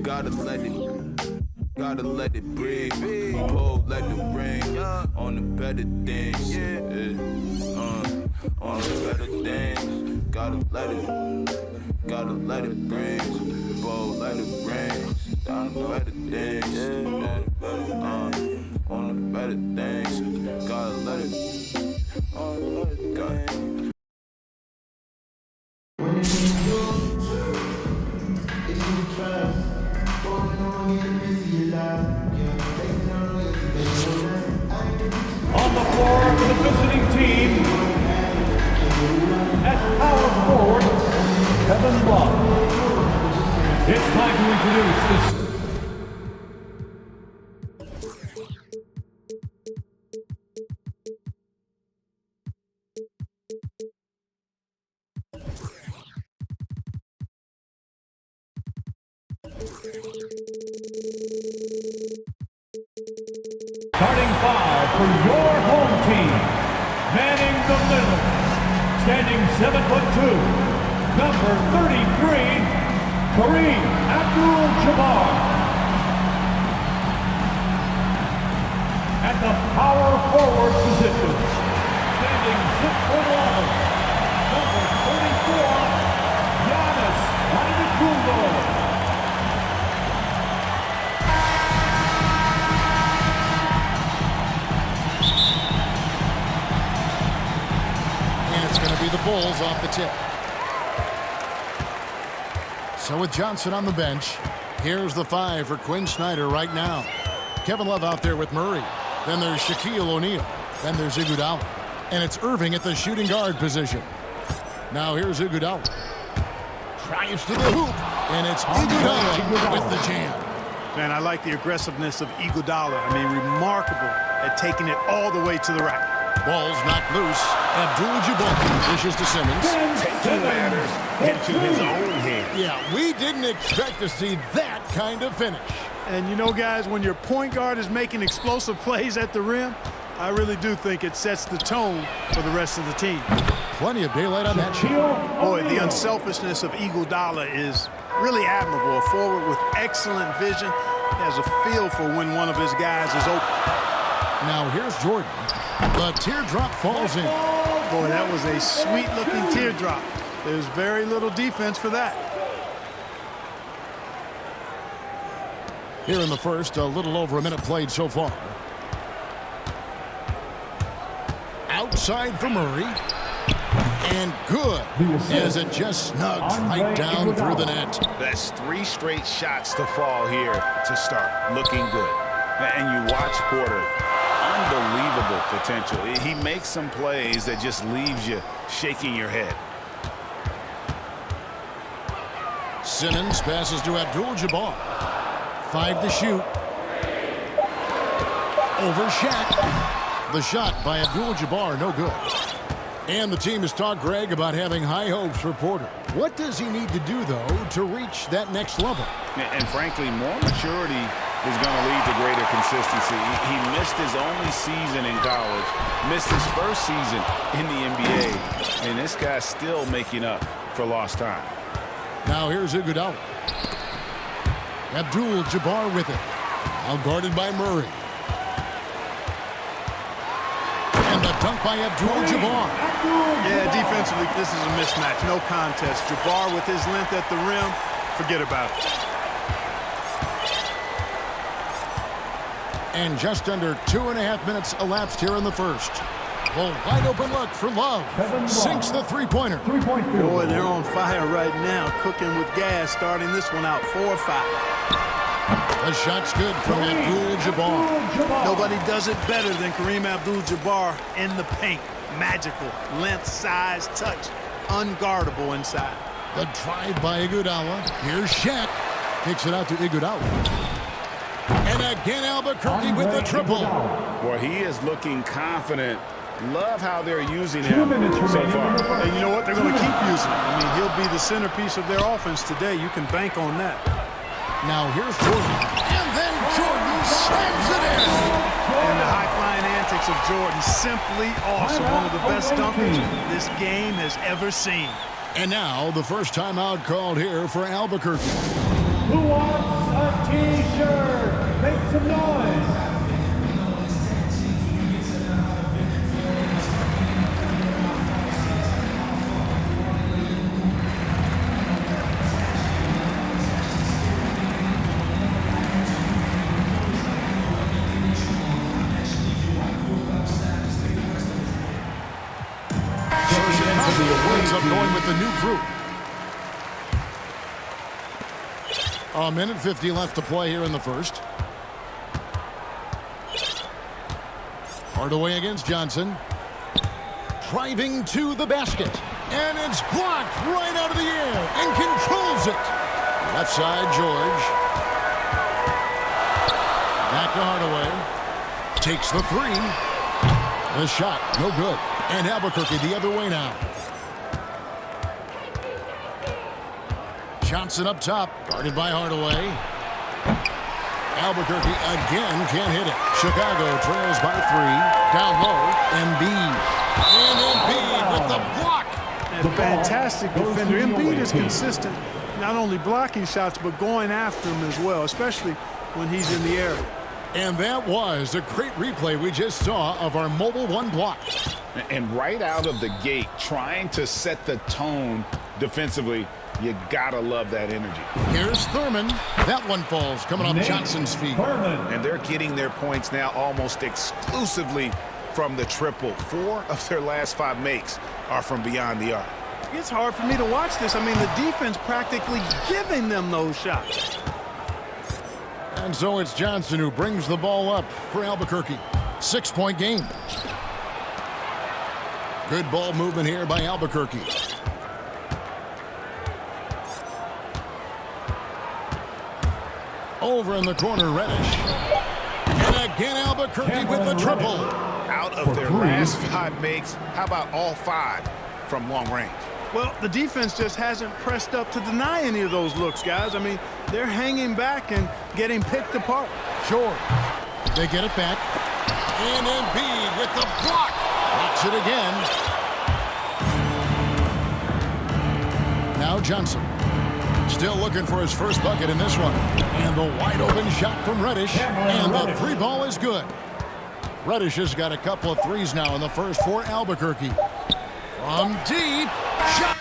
Gotta let it breathe. Pull like the rain on the better things. On the better things. Gotta let it breathe. Pull like the rain on the better things. On the better things. Gotta let it. On the floor for the visiting team, at power forward, Kevin Love. It's time to introduce this. Starting five for your home team, manning the middle, standing 7'2", number 33, Kareem Abdul-Jabbar. At the power forward position, standing 6'11", number 34, Giannis Antetokounmpo. The Bulls off the tip. So with Johnson on the bench, here's the five for Quinn Snyder right now. Kevin Love out there with Murray. Then there's Shaquille O'Neal. Then there's Iguodala. And it's Irving at the shooting guard position. Now here's Iguodala. Drives to the hoop. And it's Iguodala with the jam. Man, I like the aggressiveness of Iguodala. I mean, remarkable at taking it all the way to the rack. Ball's knocked loose. Abdul-Jabbar dishes to Simmons. Taking matters into his own hands. Yeah, we didn't expect to see that kind of finish. And you know, guys, when your point guard is making explosive plays at the rim, I really do think it sets the tone for the rest of the team. Plenty of daylight on that shot. Boy, the unselfishness of Iguodala is really admirable. A forward with excellent vision. He has a feel for when one of his guys is open. Now here's Jordan. The teardrop falls in. Boy, that was a sweet-looking teardrop. There's very little defense for that. Here in the first, a little over a minute played so far. Outside for Murray. And good, as it just snugs right down through the net. That's 3 straight shots to fall here to start. Looking good. And you watch Porter. Unbelievable potential. He makes some plays that just leaves you shaking your head. Simmons passes to Abdul-Jabbar. 5 to shoot. Over Shaq. The shot by Abdul-Jabbar, no good. And the team has talked, Greg, about having high hopes for Porter. What does he need to do, though, to reach that next level? And frankly, more maturity is going to lead to greater consistency. He missed his only season in college, missed his first season in the NBA, and this guy's still making up for lost time. Now here's Iguodala. Abdul-Jabbar with it. Now guarded by Murray. And the dunk by Abdul-Jabbar. Yeah, defensively, this is a mismatch. No contest. Jabbar with his length at the rim, forget about it. And just under 2.5 minutes elapsed here in the first. A wide open look for Love. Sinks the three-pointer. Boy, they're on fire right now, cooking with gas, starting this one out 4-5. The shot's good from Abdul-Jabbar. Nobody does it better than Kareem Abdul-Jabbar in the paint. Magical. Length, size, touch. Unguardable inside. The drive by Iguodala. Here's Shaq. Kicks it out to Iguodala. And again, Albuquerque with the triple. Boy, he is looking confident. Love how they're using him so far. And you know what? They're going to keep using him. I mean, he'll be the centerpiece of their offense today. You can bank on that. Now here's Jordan. And then Jordan slams it in. And the high-flying antics of Jordan, simply awesome. One of the best dunkers this game has ever seen. And now the first timeout called here for Albuquerque. Who wants T-shirt. Make some noise. Ends up going with the new group. A minute 50 left to play here in the first. Hardaway against Johnson. Driving to the basket. And it's blocked right out of the air and controls it. Left side, George. Back to Hardaway. Takes the three. The shot, no good. And Albuquerque the other way now. Johnson up top, guarded by Hardaway. Albuquerque again can't hit it. Chicago trails by 3. Down low, Embiid. And Embiid with the block. And fantastic defender. Embiid is consistent, not only blocking shots, but going after them as well, especially when he's in the area. And that was a great replay we just saw of our Mobile One block. And right out of the gate, trying to set the tone defensively, you gotta love that energy. Here's Thurman. That one falls, coming off Johnson's feet. And they're getting their points now almost exclusively from the triple. 4 of their last 5 makes are from beyond the arc. It's hard for me to watch this. I mean, the defense practically giving them those shots. And so it's Johnson who brings the ball up for Albuquerque. 6-point game. Good ball movement here by Albuquerque. Over in the corner, Reddish. And again, Albuquerque with the triple. Out of their last 5 makes, how about all 5 from long range? Well, the defense just hasn't pressed up to deny any of those looks, guys. I mean, they're hanging back and getting picked apart. Sure. They get it back. And Embiid with the block. Blocks it again. Now Johnson. Still looking for his first bucket in this one. And the wide open shot from Reddish. And the 3 ball is good. Reddish has got a couple of threes now in the first for Albuquerque. From deep. Shot.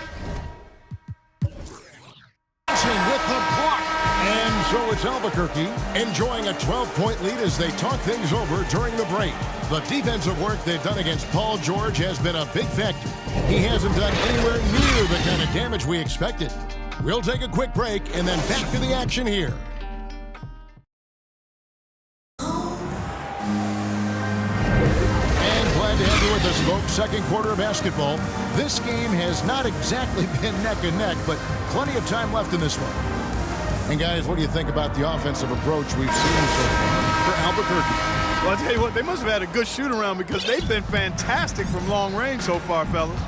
With the block. And so it's Albuquerque enjoying a 12-point lead as they talk things over during the break. The defensive work they've done against Paul George has been a big factor. He hasn't done anywhere near the kind of damage we expected. We'll take a quick break and then back to the action here. And glad to have you with us, folks. Second quarter of basketball. This game has not exactly been neck and neck, but plenty of time left in this one. And guys, what do you think about the offensive approach we've seen so far for Albuquerque? Well, I'll tell you what, they must have had a good shoot-around because they've been fantastic from long range so far, fellas.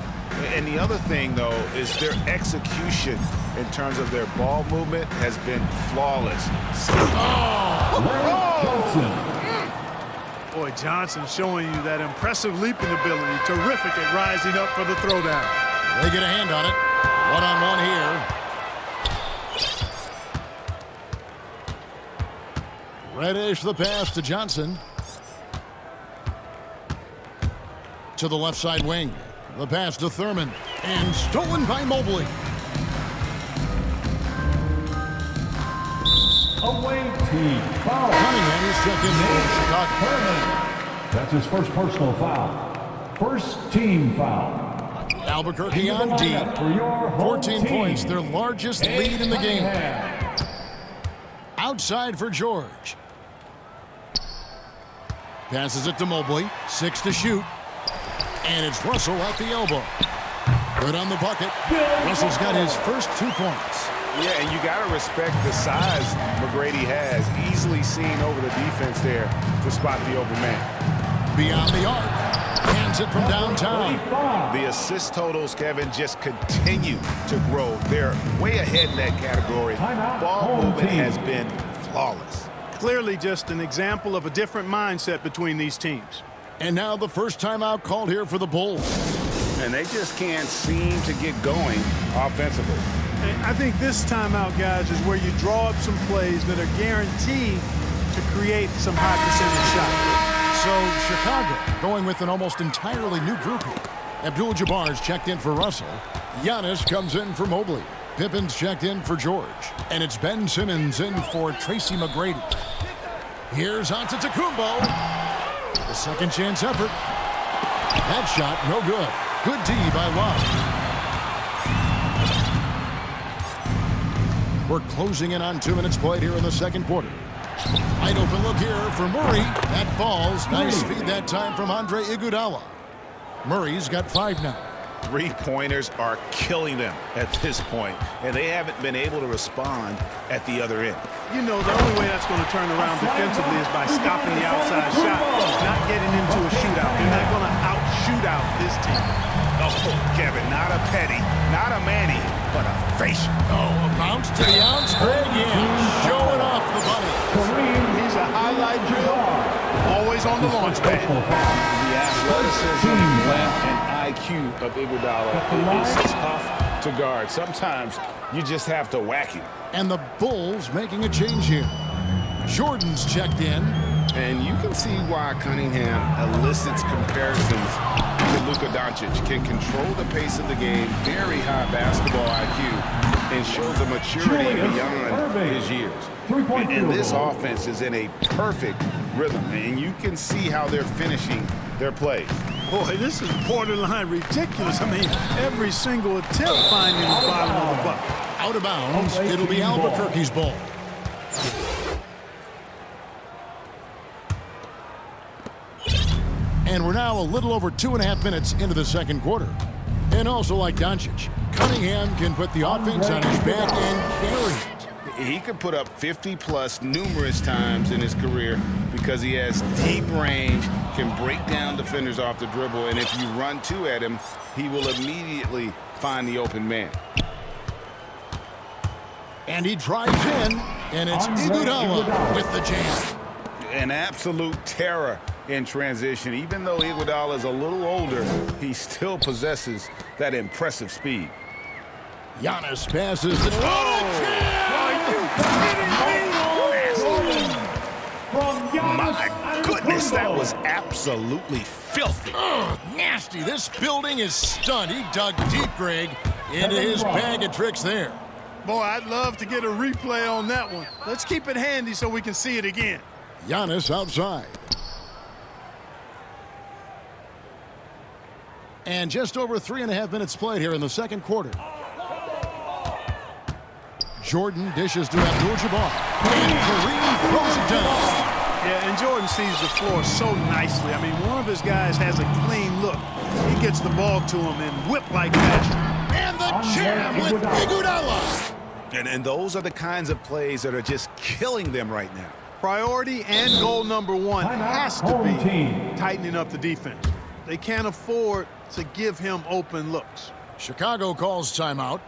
And the other thing, though, is their execution in terms of their ball movement has been flawless. Boy, Johnson showing you that impressive leaping ability. Terrific at rising up for the throwdown. They get a hand on it. One-on-one here. Reddish the pass to Johnson. To the left side wing. The pass to Thurman. And stolen by Mobley. Away team foul. Cunningham is checked in for Chicago. Thurman. That's his first personal foul. First team foul. Albuquerque on D. 14 points, their largest lead in the game. Outside for George. Passes it to Mobley. 6 to shoot. And it's Russell at the elbow. Good on the bucket. Russell's got his first 2 points. Yeah, and you got to respect the size McGrady has. Easily seen over the defense there to spot the open man. Beyond the arc. Hands it from downtown. The assist totals, Kevin, just continue to grow. They're way ahead in that category. Ball movement has been flawless. Clearly just an example of a different mindset between these teams. And now the first timeout called here for the Bulls. And they just can't seem to get going offensively. And I think this timeout, guys, is where you draw up some plays that are guaranteed to create some high percentage shots. So Chicago going with an almost entirely new grouping. Abdul-Jabbar's checked in for Russell. Giannis comes in for Mobley. Pippen's checked in for George. And it's Ben Simmons in for Tracy McGrady. Here's Antetokounmpo. The second chance effort. That shot, no good. Good D by Love. We're closing in on 2 minutes played here in the second quarter. Wide open look here for Murray. That falls. Nice feed that time from Andre Iguodala. Murray's got 5 now. Three-pointers are killing them at this point, and they haven't been able to respond at the other end. You know, the only way that's going to turn around defensively is by stopping the outside shot, not getting into a shootout. They're not going to out-shoot out this team. Oh, Kevin, not a Petty, not a Manny, but a facial. Oh, a bounce to the ounce. Greg showing off the bunny. He's a highlight drill, always on the launch pad. The athleticism and IQ of Iguodala is tough to guard. Sometimes you just have to whack him. And the Bulls making a change here. Jordan's checked in. And you can see why Cunningham elicits comparisons to Luka Doncic. Can control the pace of the game, very high basketball IQ, and shows a maturity beyond his years. And this offense is in a perfect rhythm, and you can see how they're finishing their plays. Boy, this is borderline ridiculous. I mean, every single attempt finding the bottom of the bucket. Out of bounds, it'll be Albuquerque's ball. And we're now a little over 2.5 minutes into the second quarter. And also like Doncic, Cunningham can put the offense on his back and carry it. He could put up 50-plus numerous times in his career because he has deep range, can break down defenders off the dribble, and if you run 2 at him, he will immediately find the open man. And he drives in, and it's Iguodala with the jam. An absolute terror in transition. Even though Iguodala is a little older, he still possesses that impressive speed. Giannis passes the My goodness, that was absolutely filthy. Oh, nasty. This building is stunned. He dug deep, Greg, into his bag of tricks there. Boy, I'd love to get a replay on that one. Let's keep it handy so we can see it again. Giannis outside. And just over 3.5 minutes played here in the second quarter. Jordan dishes to Abdul-Jabbar. And Kareem throws it down. Yeah, and Jordan sees the floor so nicely. I mean, one of his guys has a clean look. He gets the ball to him in whip-like fashion. And the jam with Iguodala. And those are the kinds of plays that are just killing them right now. Priority and goal number 1 has to be tightening up the defense. They can't afford to give him open looks. Chicago calls timeout.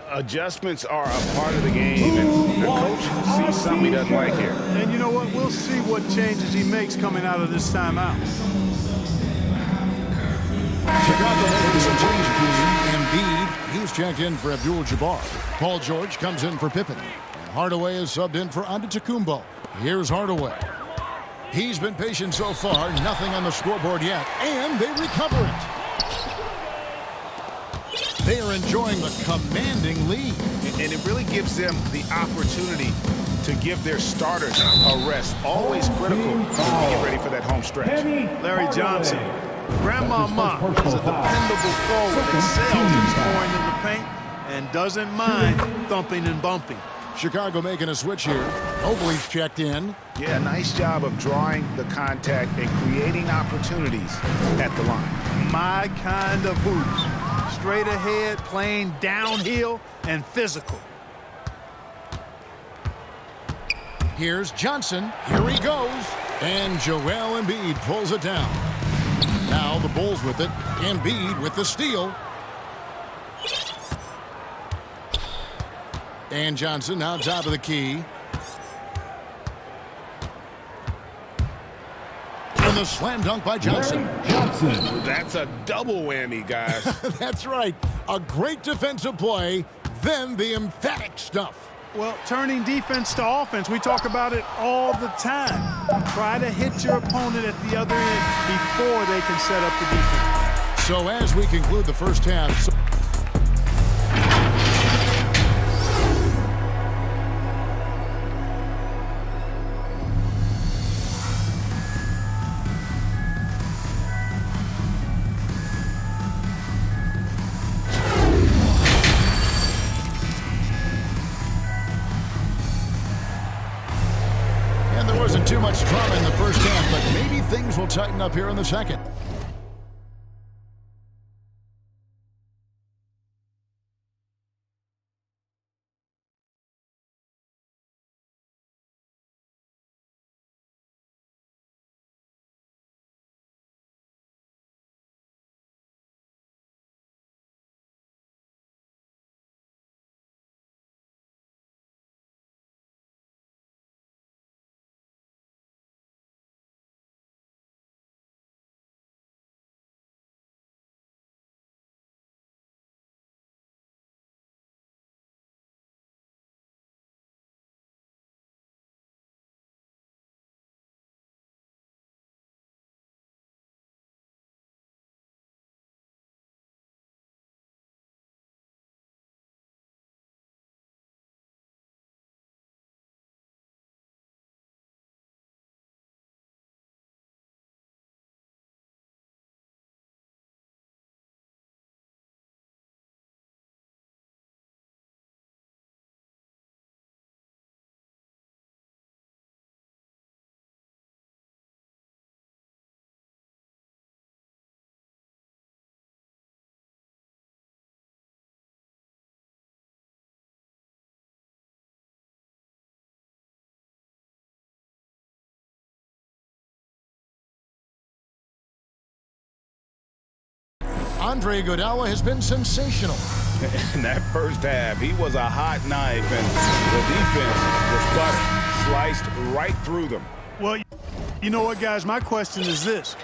Adjustments are a part of the game, and the coach sees something he doesn't like here. And you know what? We'll see what changes he makes coming out of this timeout. Chicago making some changes. Embiid, he's checked in for Abdul-Jabbar. Paul George comes in for Pippen. And Hardaway is subbed in for Antetokounmpo. Here's Hardaway. He's been patient so far, nothing on the scoreboard yet, and they recover it. They are enjoying the commanding lead. And it really gives them the opportunity to give their starters a rest. Always critical to get ready for that home stretch. Larry Johnson, Grandma Ma is a dependable forward, excels in scoring in the paint, and doesn't mind thumping and bumping. Chicago making a switch here. Mobley's checked in. Yeah, nice job of drawing the contact and creating opportunities at the line. My kind of hoops. Straight ahead, playing downhill, and physical. Here's Johnson. Here he goes. And Joel Embiid pulls it down. Now the Bulls with it. Embiid with the steal. And Johnson now top of the key. And the slam dunk by Johnson. That's a double whammy, guys. That's right. A great defensive play. then the emphatic stuff. Well, turning defense to offense, we talk about it all the time. Try to hit your opponent at the other end before they can set up the defense. So as we conclude the first half... Wasn't too much drama in the first half, but maybe things will tighten up here in the second. Andre Iguodala has been sensational. In that first half, he was a hot knife, and the defense was butter, sliced right through them. Well, you know what, guys? My question is this.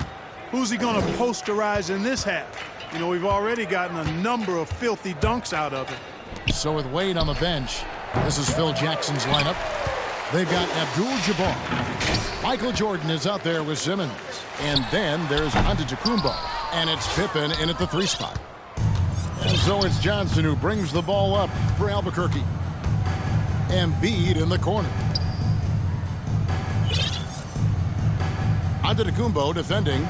Who's he going to posterize in this half? You know, we've already gotten a number of filthy dunks out of it. So with Wade on the bench, this is Phil Jackson's lineup. They've got Abdul-Jabbar. Michael Jordan is out there with Simmons. And then there's Antetokounmpo. And it's Pippen in at the 3 spot. And so it's Johnson who brings the ball up for Albuquerque. Embiid in the corner. Antetokounmpo defending.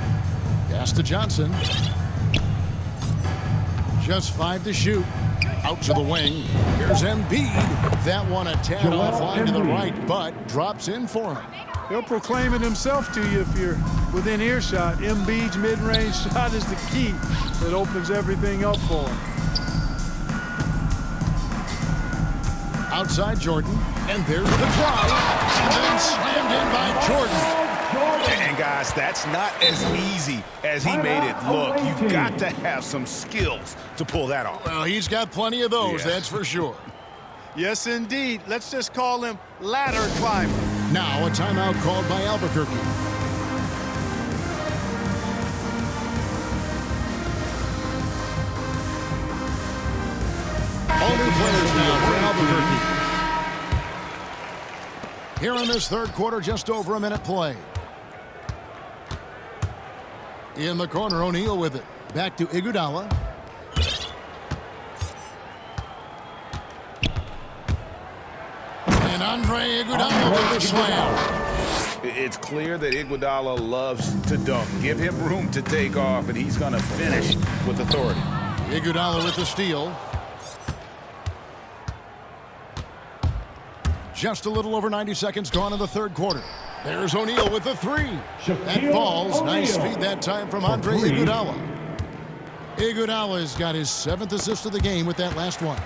Pass to Johnson. Just 5 to shoot. Out to the wing. Here's Embiid. That one a tad offline to the right, but drops in for him. He'll proclaim it himself to you if you're within earshot. Embiid's mid-range shot is the key that opens everything up for him. Outside Jordan, and there's the drive, and then slammed in by Jordan. And guys, that's not as easy as he made it look. You've got to have some skills to pull that off. Well, he's got plenty of those, that's for sure. Yes, indeed. Let's just call him ladder climber. Now a timeout called by Albuquerque. All new players now for Albuquerque. Here in this third quarter, just over a minute play. In the corner, O'Neal with it. Back to Iguodala. And Andre Iguodala with the slam. It's clear that Iguodala loves to dunk. Give him room to take off, and he's going to finish with authority. Iguodala with the steal. Just a little over 90 seconds gone in the third quarter. There's O'Neal with the 3. That falls. Nice feed that time from Andre Iguodala. Iguodala's got his 7th assist of the game with that last one.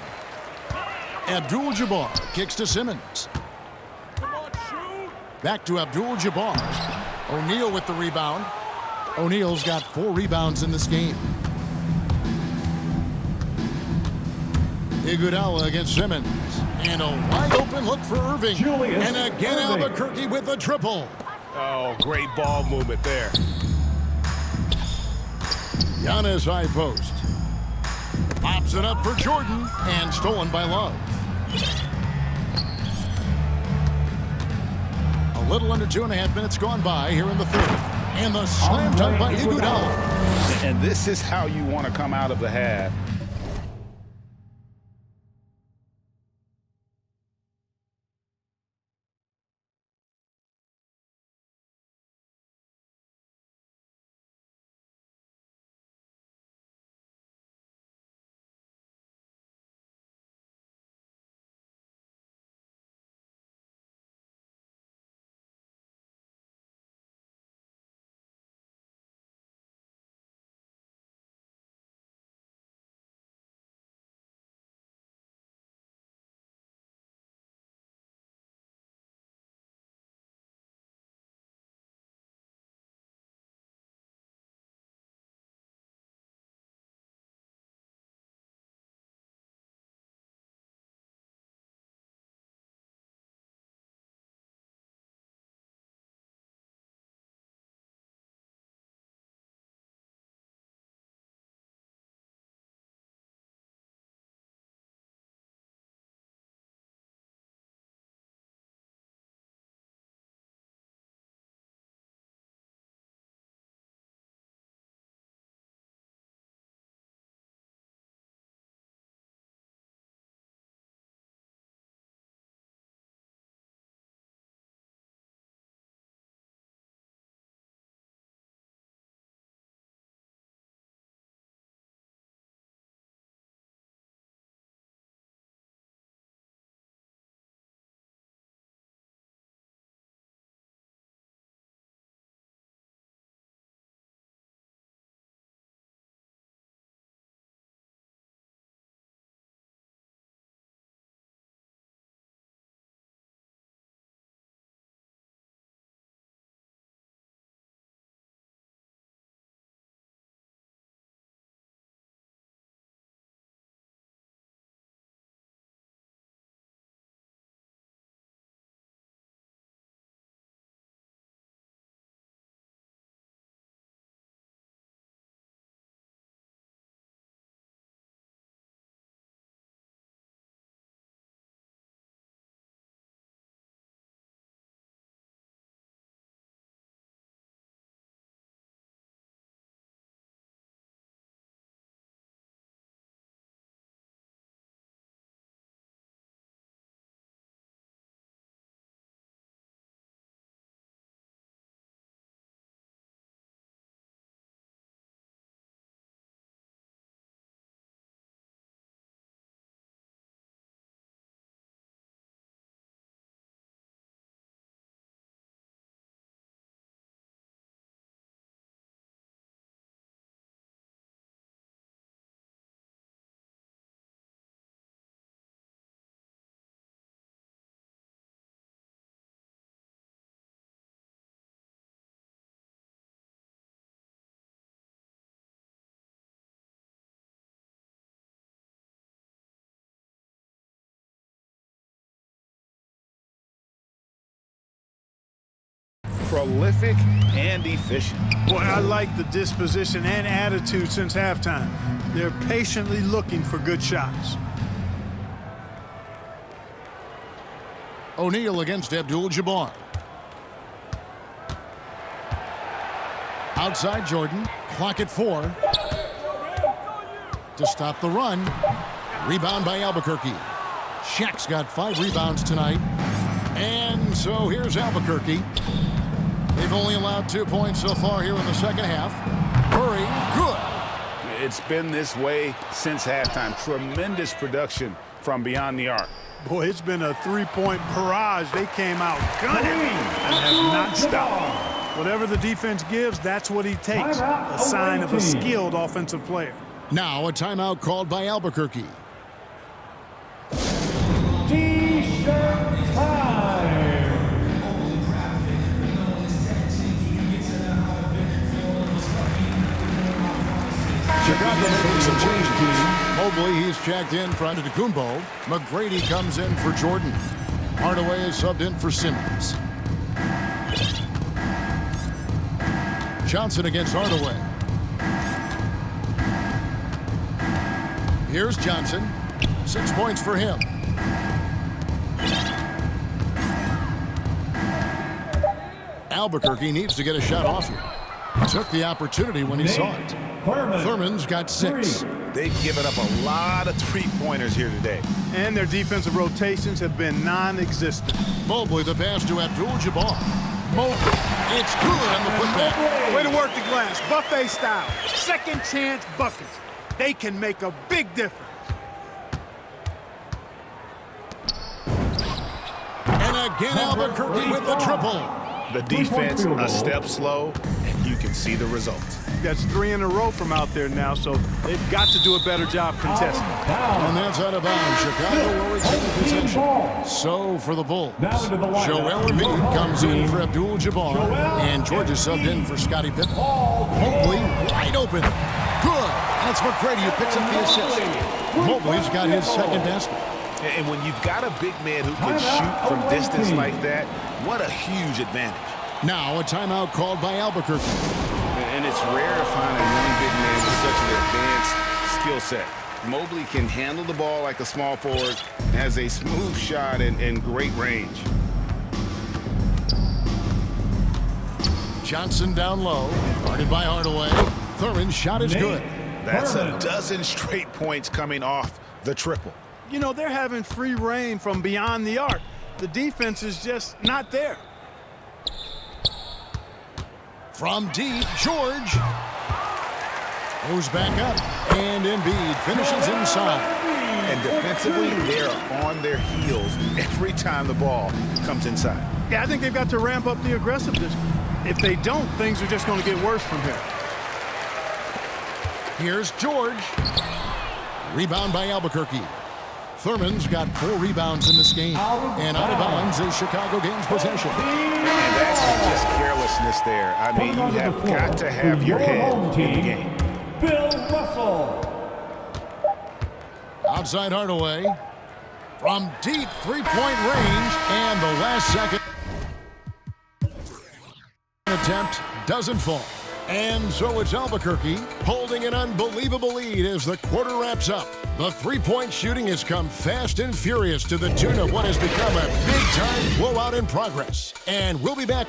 Abdul-Jabbar kicks to Simmons. Back to Abdul-Jabbar. O'Neal with the rebound. O'Neal's got 4 rebounds in this game. Iguodala against Simmons. And a wide open look for Irving. And again Albuquerque with a triple. Oh, great ball movement there. Giannis high post. Pops it up for Jordan, and stolen by Love. A little under 2.5 minutes gone by here in the third. And the slam dunk by Iguodala. And this is how you want to come out of the half. Prolific and efficient. Boy, I like the disposition and attitude since halftime. They're patiently looking for good shots. O'Neal against Abdul-Jabbar. Outside Jordan. Clock at 4. To stop the run. Rebound by Albuquerque. Shaq's got 5 rebounds tonight. And so here's Albuquerque. They've only allowed 2 points so far here in the second half. Murray, good. It's been this way since halftime. Tremendous production from beyond the arc. Boy, it's been a 3-point barrage. They came out gunning and have not stopped. Whatever the defense gives, that's what he takes. A sign of a skilled offensive player. Now a timeout called by Albuquerque. T-shirt time. Chicago making some changes. Mobley, he's checked in for Antetokounmpo. McGrady comes in for Jordan. Hardaway is subbed in for Simmons. Johnson against Hardaway. Here's Johnson. 6 points for him. Albuquerque needs to get a shot off here. Took the opportunity when he saw it. Thurman's got 6. They've given up a lot of three-pointers here today. And their defensive rotations have been non-existent. Mobley the pass to Abdul-Jabbar. Mobley, it's good on the putback. Way to work the glass, buffet style. Second chance buckets. They can make a big difference. And again, Albuquerque with the triple. The defense a step slow, and you can see the results. That's 3 in a row from out there now, so they've got to do a better job contesting. And that's out of bounds. Chicago will retain possession. So for the Bulls, Joel Embiid comes in for Abdul-Jabbar, and Georgia subbed in for Scottie Pippen. Mobley wide open. Good. That's McGrady who picks up the assist. Mobley's got his second basket. And when you've got a big man who can shoot from distance like that, what a huge advantage. Now a timeout called by Albuquerque. And it's rare to find a young big man with such an advanced skill set. Mobley can handle the ball like a small forward, has a smooth shot and great range. Johnson down low, guarded by Hardaway. Thurman's shot is good. That's a dozen straight points coming off the triple. You know, they're having free reign from beyond the arc. The defense is just not there. From deep, George goes back up, and Embiid finishes inside. And defensively, they're on their heels every time the ball comes inside. Yeah, I think they've got to ramp up the aggressiveness. If they don't, things are just going to get worse from here. Here's George. Rebound by Albuquerque. Thurman's got 4 rebounds in this game. And out of bounds is Chicago gains possession. And that's just carelessness there. I mean, you have got to have your head in the game. Bill Russell. Outside Hardaway. From deep three-point range. And the last second attempt doesn't fall. And so it's Albuquerque holding an unbelievable lead as the quarter wraps up. The three-point shooting has come fast and furious to the tune of what has become a big-time blowout in progress. And we'll be back.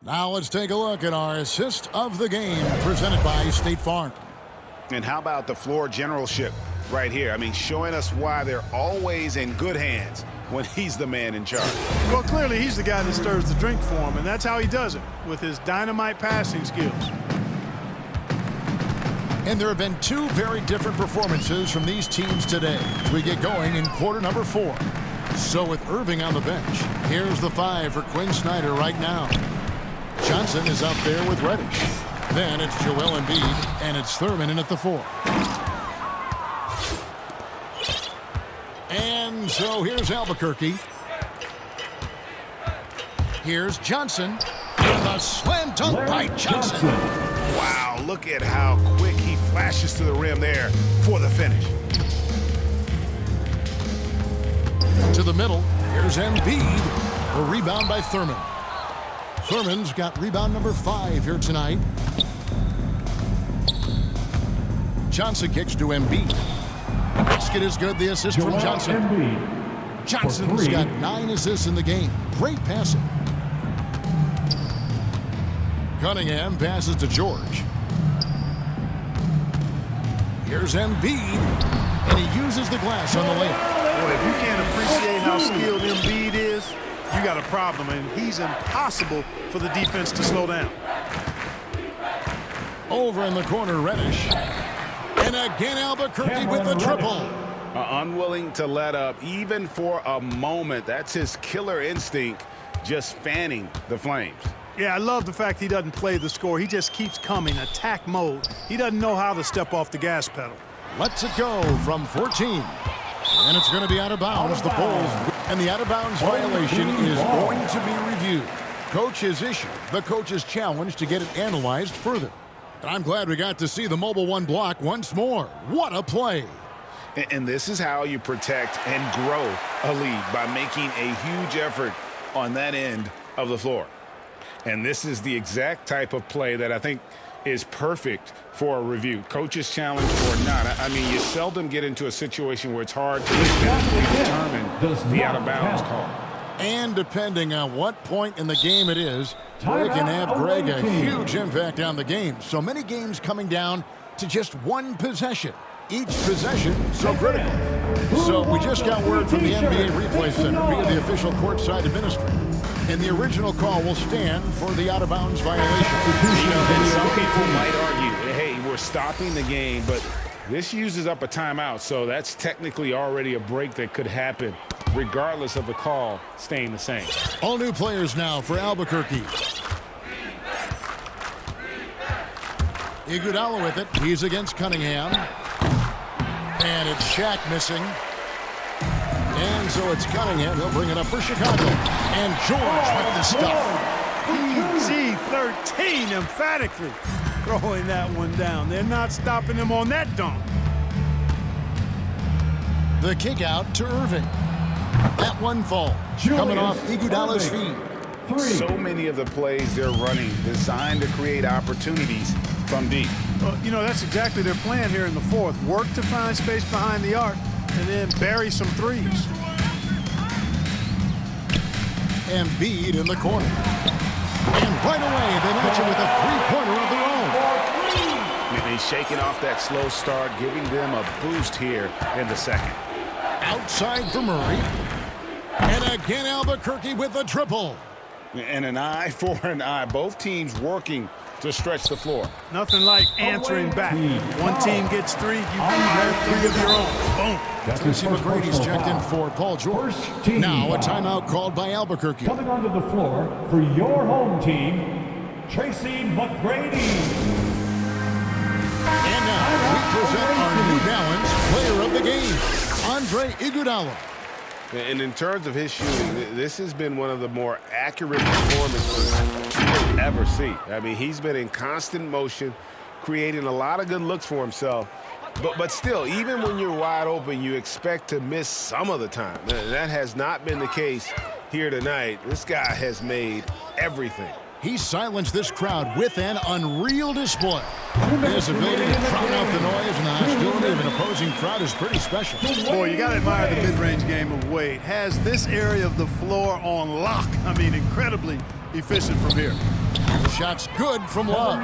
Now let's take a look at our assist of the game presented by State Farm. And how about the floor generalship right here? I mean, showing us why they're always in good hands when he's the man in charge. Well, clearly he's the guy that stirs the drink for him, and that's how he does it, with his dynamite passing skills. And there have been 2 very different performances from these teams today as we get going in quarter number 4. So with Irving on the bench, here's the 5 for Quinn Snyder right now. Johnson is out there with Reddish. Then it's Joel Embiid, and it's Thurman in at the 4. And so here's Albuquerque. Here's Johnson. And a slam dunk by Johnson. Wow, look at how quick he flashes to the rim there for the finish. To the middle, here's Embiid. A rebound by Thurman. Thurman's got rebound number 5 here tonight. Johnson kicks to Embiid. Basket is good. The assist from Johnson. Johnson's got 9 assists in the game. Great passing. Cunningham passes to George. Here's Embiid, and he uses the glass on the layup. Boy, if you can't appreciate how skilled Embiid is, you got a problem, and he's impossible for the defense to slow down. Over in the corner, Reddish. And again, Albuquerque with the triple. Unwilling to let up even for a moment. That's his killer instinct, just fanning the flames. Yeah, I love the fact he doesn't play the score. He just keeps coming, attack mode. He doesn't know how to step off the gas pedal. Lets it go from 14. And it's going to be out of bounds. The Bulls. And the out-of-bounds violation is going to be reviewed. Coach has issued the coach's challenge to get it analyzed further. And I'm glad we got to see the Mobile One block once more. What a play. And this is how you protect and grow a lead, by making a huge effort on that end of the floor. And this is the exact type of play that I think is perfect for a review. Coach's challenge or not. I mean, you seldom get into a situation where it's hard to determine the out-of-bounds call. And depending on what point in the game it is, it can have, Greg, a huge impact on the game. So many games coming down to just one possession. Each possession so critical. So we just got word from the NBA Replay Center via the official courtside administrator. And the original call will stand for the out-of-bounds violation. And some people might argue, hey, we're stopping the game, but this uses up a timeout, so that's technically already a break that could happen, regardless of the call staying the same. All new players now for Albuquerque. Iguodala with it. He's against Cunningham. And it's Shaq missing. And so it's Cunningham. He'll bring it up for Chicago. And George with the stuff. PG-13 emphatically throwing that one down. They're not stopping him on that dunk. The kick out to Irving. That one falls. Coming off Iguodala's feet. So many of the plays they're running designed to create opportunities from deep. Well, you know, that's exactly their plan here in the fourth. Work to find space behind the arc and then bury some threes. Embiid in the corner. And right away, they match it with a three-pointer of their own. And he's shaking off that slow start, giving them a boost here in the second. Outside for Murray. And again, Albuquerque with a triple. And an eye for an eye. Both teams working to stretch the floor. Nothing like answering back. One team gets three, you have three of your own. Boom. Tracy McGrady's checked in for Paul George. Now a timeout called by Albuquerque. Coming onto the floor for your home team, Tracy McGrady. And now we present our New Balance player of the game, Andre Iguodala. And in terms of his shooting, this has been one of the more accurate performances you'll ever see. I mean, he's been in constant motion, creating a lot of good looks for himself. But still, even when you're wide open, you expect to miss some of the time. That has not been the case here tonight. This guy has made everything. He silenced this crowd with an unreal display. His ability to drown out the noise and the hostility of an opposing crowd is pretty special. Boy, you got to admire the mid-range game of Wade. Has this area of the floor on lock. I mean, incredibly efficient from here. The shot's good from Love.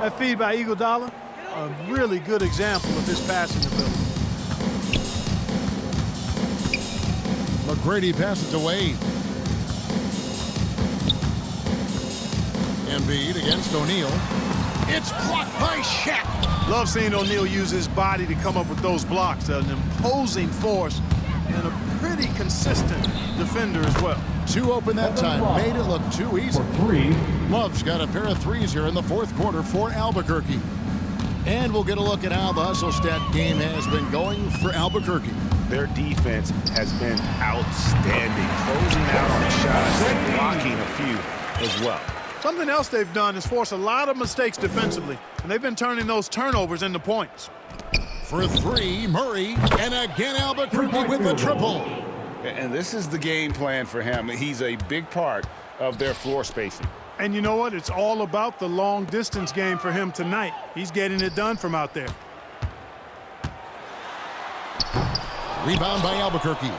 That feed by Iguodala, a really good example of his passing ability. McGrady passes to Wade. Embiid against O'Neal. It's blocked by Shaq. Love seeing O'Neal use his body to come up with those blocks. An imposing force and a pretty consistent defender as well. Two open that time. Made it look too easy. Love's got a pair of threes here in the fourth quarter for Albuquerque. And we'll get a look at how the hustle stat game has been going for Albuquerque. Their defense has been outstanding, closing out on shots and blocking a few as well. Something else they've done is force a lot of mistakes defensively, and they've been turning those turnovers into points. For three, Murray, and again Albuquerque with the triple. And this is the game plan for him. He's a big part of their floor spacing. And you know what? It's all about the long-distance game for him tonight. He's getting it done from out there. Rebound by Albuquerque.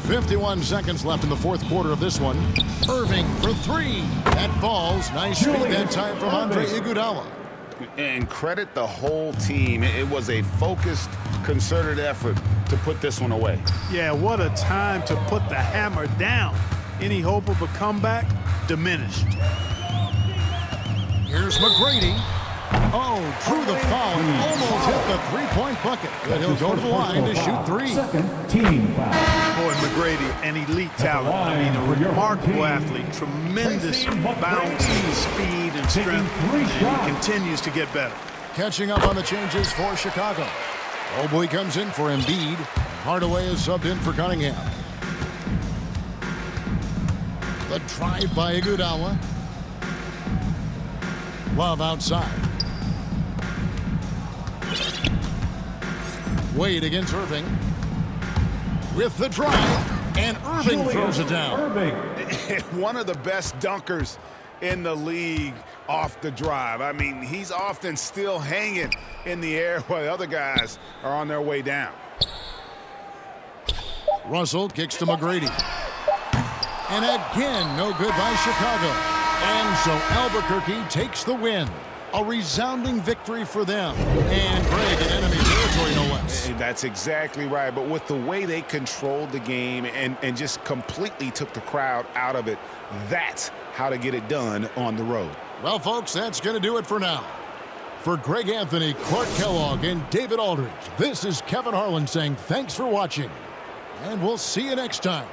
51 seconds left in the fourth quarter of this one. Irving for three. That falls. Nice feed that time from Andre Iguodala. And credit the whole team. It was a focused, concerted effort to put this one away. Yeah, what a time to put the hammer down. Any hope of a comeback? Diminished. Here's McGrady. Oh, drew the foul and almost hit the three-point bucket. But he'll go to the line to shoot three. Second team foul. Boy, McGrady, an elite talent. I mean, a remarkable athlete. Tremendous bounce, speed, and strength. And he continues to get better. Catching up on the changes for Chicago. Mobley comes in for Embiid. Hardaway is subbed in for Cunningham. The drive by Iguodala. Love outside. Wade against Irving. With the drive. And Irving throws it down. Irving. One of the best dunkers in the league off the drive. I mean, he's often still hanging in the air while the other guys are on their way down. Russell kicks to McGrady. And again, no good by Chicago. And so Albuquerque takes the win. A resounding victory for them. And Greg in enemy territory, no less. That's exactly right. But with the way they controlled the game and just completely took the crowd out of it, that's how to get it done on the road. Well, folks, that's going to do it for now. For Greg Anthony, Clark Kellogg, and David Aldridge, this is Kevin Harlan saying thanks for watching. And we'll see you next time.